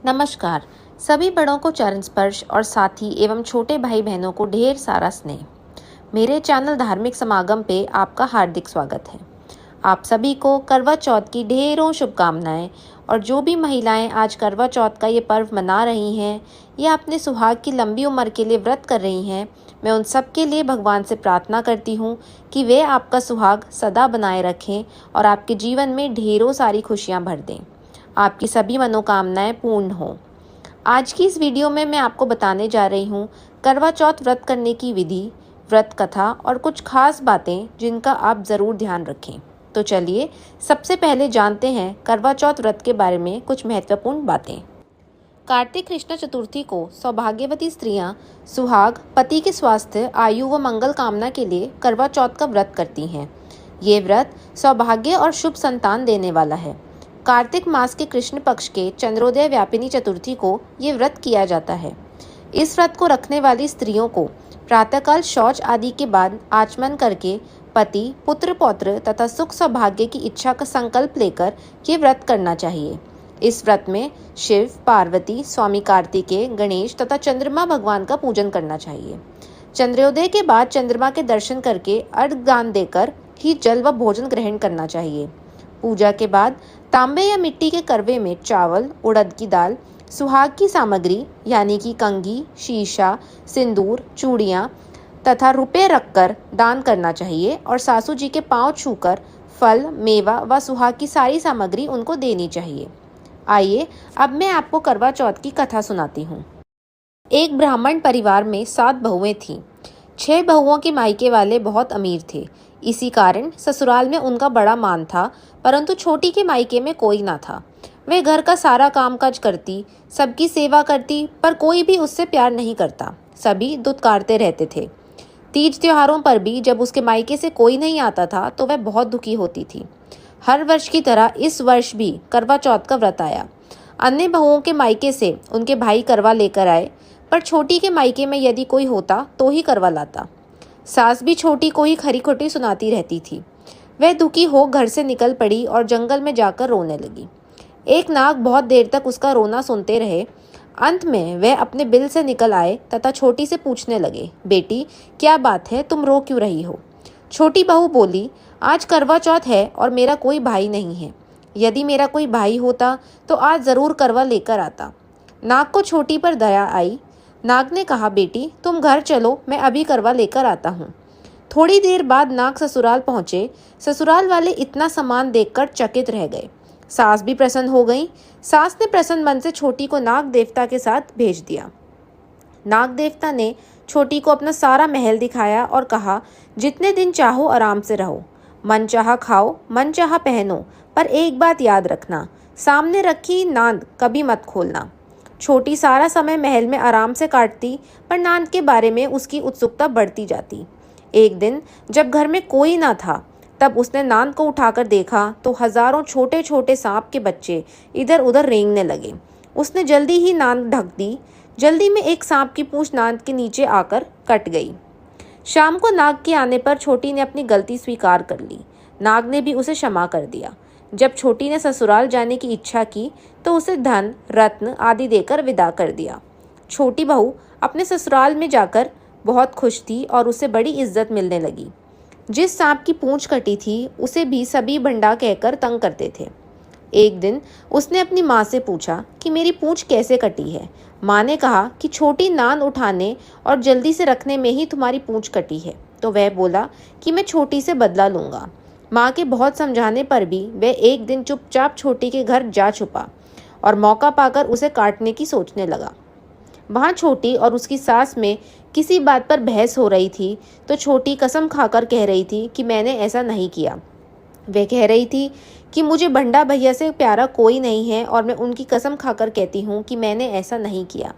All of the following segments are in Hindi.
नमस्कार। सभी बड़ों को चरण स्पर्श और साथी एवं छोटे भाई बहनों को ढेर सारा स्नेह। मेरे चैनल धार्मिक समागम पे आपका हार्दिक स्वागत है। आप सभी को करवा चौथ की ढेरों शुभकामनाएं। और जो भी महिलाएं आज करवा चौथ का ये पर्व मना रही हैं या अपने सुहाग की लंबी उम्र के लिए व्रत कर रही हैं, मैं उन सब के लिए भगवान से प्रार्थना करती हूँ कि वे आपका सुहाग सदा बनाए रखें और आपके जीवन में ढेरों सारी खुशियाँ भर दें। आपकी सभी मनोकामनाएं पूर्ण हों। आज की इस वीडियो में मैं आपको बताने जा रही हूँ करवा चौथ व्रत करने की विधि, व्रत कथा और कुछ खास बातें जिनका आप ज़रूर ध्यान रखें। तो चलिए सबसे पहले जानते हैं करवा चौथ व्रत के बारे में कुछ महत्वपूर्ण बातें। कार्तिक कृष्ण चतुर्थी को सौभाग्यवती स्त्रियां सुहाग, पति के स्वास्थ्य, आयु व मंगल कामना के लिए करवा चौथ का व्रत करती हैं। ये व्रत सौभाग्य और शुभ संतान देने वाला है। कार्तिक मास के कृष्ण पक्ष के चंद्रोदय व्यापिनी चतुर्थी को ये व्रत किया जाता है। इस व्रत को रखने वाली स्त्रियों को प्रातःकाल शौच आदि के बाद आचमन करके पति, पुत्र, पौत्र तथा सुख सौभाग्य की इच्छा का संकल्प लेकर ये व्रत करना चाहिए। इस व्रत में शिव, पार्वती, स्वामी कार्तिकेय, गणेश तथा चंद्रमा भगवान का पूजन करना चाहिए। चंद्रोदय के बाद चंद्रमा के दर्शन करके अर्घ्य दान देकर ही जल व भोजन ग्रहण करना चाहिए। पूजा के बाद तांबे या मिट्टी के करवे में चावल, उड़द की दाल, सुहाग की सामग्री यानी कि कंघी, शीशा, सिंदूर, चूड़ियाँ तथा रुपए रखकर दान करना चाहिए और सासू जी के पांव छूकर फल, मेवा व सुहाग की सारी सामग्री उनको देनी चाहिए। आइए अब मैं आपको करवा चौथ की कथा सुनाती हूँ। एक ब्राह्मण परिवार में 7 बहुएं थीं। 6 बहुओं के मायके वाले बहुत अमीर थे। इसी कारण ससुराल में उनका बड़ा मान था, परंतु छोटी के मायके में कोई ना था। वे घर का सारा कामकाज करती, सबकी सेवा करती, पर कोई भी उससे प्यार नहीं करता। सभी दुत्कारते रहते थे। तीज त्योहारों पर भी जब उसके मायके से कोई नहीं आता था तो वह बहुत दुखी होती थी। हर वर्ष की तरह इस वर्ष भी करवा चौथ का व्रत आया। अन्य बहुओं के मायके से उनके भाई करवा लेकर आए, पर छोटी के मायके में यदि कोई होता तो ही करवा लाता। सास भी छोटी को ही खरी खोटी सुनाती रहती थी। वह दुखी हो घर से निकल पड़ी और जंगल में जाकर रोने लगी। एक नाग बहुत देर तक उसका रोना सुनते रहे। अंत में वह अपने बिल से निकल आए तथा छोटी से पूछने लगे, बेटी क्या बात है, तुम रो क्यों रही हो? छोटी बहू बोली, आज करवा चौथ है और मेरा कोई भाई नहीं है। यदि मेरा कोई भाई होता तो आज जरूर करवा लेकर आता। नाग को छोटी पर दया आई। नाग ने कहा, बेटी तुम घर चलो, मैं अभी करवा लेकर आता हूँ। थोड़ी देर बाद नाग ससुराल पहुँचे। ससुराल वाले इतना सामान देखकर चकित रह गए। सास भी प्रसन्न हो गई। सास ने प्रसन्न मन से छोटी को नाग देवता के साथ भेज दिया। नाग देवता ने छोटी को अपना सारा महल दिखाया और कहा, जितने दिन चाहो आराम से रहो, मन चाहा खाओ, मन चाहा पहनो, पर एक बात याद रखना, सामने रखी नांद कभी मत खोलना। छोटी सारा समय महल में आराम से काटती, पर नांद के बारे में उसकी उत्सुकता बढ़ती जाती। एक दिन जब घर में कोई ना था, तब उसने नांद को उठाकर देखा तो हजारों छोटे छोटे सांप के बच्चे इधर उधर रेंगने लगे। उसने जल्दी ही नांद ढक दी। जल्दी में एक सांप की पूंछ नांद के नीचे आकर कट गई। शाम को नाग के आने पर छोटी ने अपनी गलती स्वीकार कर ली। नाग ने भी उसे क्षमा कर दिया। जब छोटी ने ससुराल जाने की इच्छा की तो उसे धन, रत्न आदि देकर विदा कर दिया। छोटी बहू अपने ससुराल में जाकर बहुत खुश थी और उसे बड़ी इज्जत मिलने लगी। जिस सांप की पूंछ कटी थी उसे भी सभी भंडा कहकर तंग करते थे। एक दिन उसने अपनी माँ से पूछा कि मेरी पूंछ कैसे कटी है। माँ ने कहा कि छोटी नान उठाने और जल्दी से रखने में ही तुम्हारी पूंछ कटी है। तो वह बोला कि मैं छोटी से बदला लूँगा। माँ के बहुत समझाने पर भी वह एक दिन चुपचाप छोटी के घर जा छुपा और मौका पाकर उसे काटने की सोचने लगा। वहाँ छोटी और उसकी सास में किसी बात पर बहस हो रही थी तो छोटी कसम खाकर कह रही थी कि मैंने ऐसा नहीं किया। वह कह रही थी कि मुझे भंडा भैया से प्यारा कोई नहीं है और मैं उनकी कसम खाकर कहती हूँ कि मैंने ऐसा नहीं किया।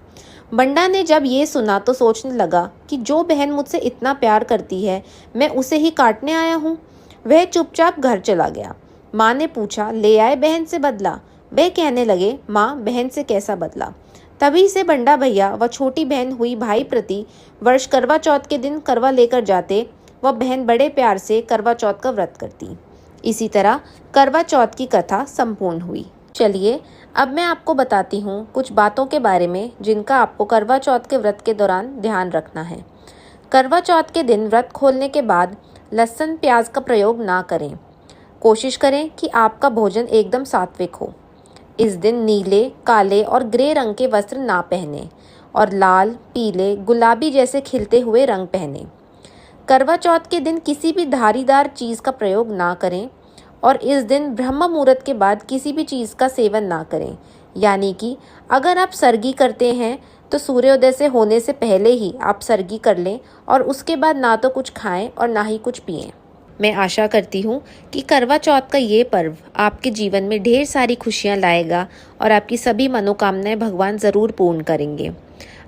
बंडा ने जब ये सुना तो सोचने लगा कि जो बहन मुझसे इतना प्यार करती है, मैं उसे ही काटने आया हूँ। वह चुपचाप घर चला गया। माँ ने पूछा, ले आए बहन से बदला? वह कहने लगे, माँ बहन से कैसा बदला? तभी से बंडा भैया व छोटी बहन हुई भाई प्रति वर्ष करवा चौथ के दिन करवा लेकर जाते। वह बहन बड़े प्यार से करवा चौथ का व्रत करती। इसी तरह करवा चौथ की कथा संपूर्ण हुई। चलिए अब मैं आपको बताती हूँ कुछ बातों के बारे में जिनका आपको करवा चौथ के व्रत के दौरान ध्यान रखना है। करवा चौथ के दिन व्रत खोलने के बाद लहसुन प्याज का प्रयोग ना करें। कोशिश करें कि आपका भोजन एकदम सात्विक हो। इस दिन नीले, काले और ग्रे रंग के वस्त्र ना पहने और लाल, पीले, गुलाबी जैसे खिलते हुए रंग पहने। करवा चौथ के दिन किसी भी धारीदार चीज़ का प्रयोग ना करें और इस दिन ब्रह्म मुहूर्त के बाद किसी भी चीज़ का सेवन ना करें। यानी कि अगर आप सरगी करते हैं तो सूर्योदय से होने से पहले ही आप सरगी कर लें और उसके बाद ना तो कुछ खाएं और ना ही कुछ पिएं। मैं आशा करती हूँ कि करवा चौथ का ये पर्व आपके जीवन में ढेर सारी खुशियाँ लाएगा और आपकी सभी मनोकामनाएं भगवान ज़रूर पूर्ण करेंगे।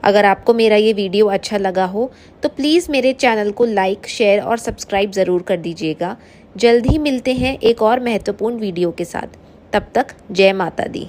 अगर आपको मेरा ये वीडियो अच्छा लगा हो तो प्लीज़ मेरे चैनल को लाइक, शेयर और सब्सक्राइब ज़रूर कर दीजिएगा। जल्द ही मिलते हैं एक और महत्वपूर्ण वीडियो के साथ। तब तक जय माता दी।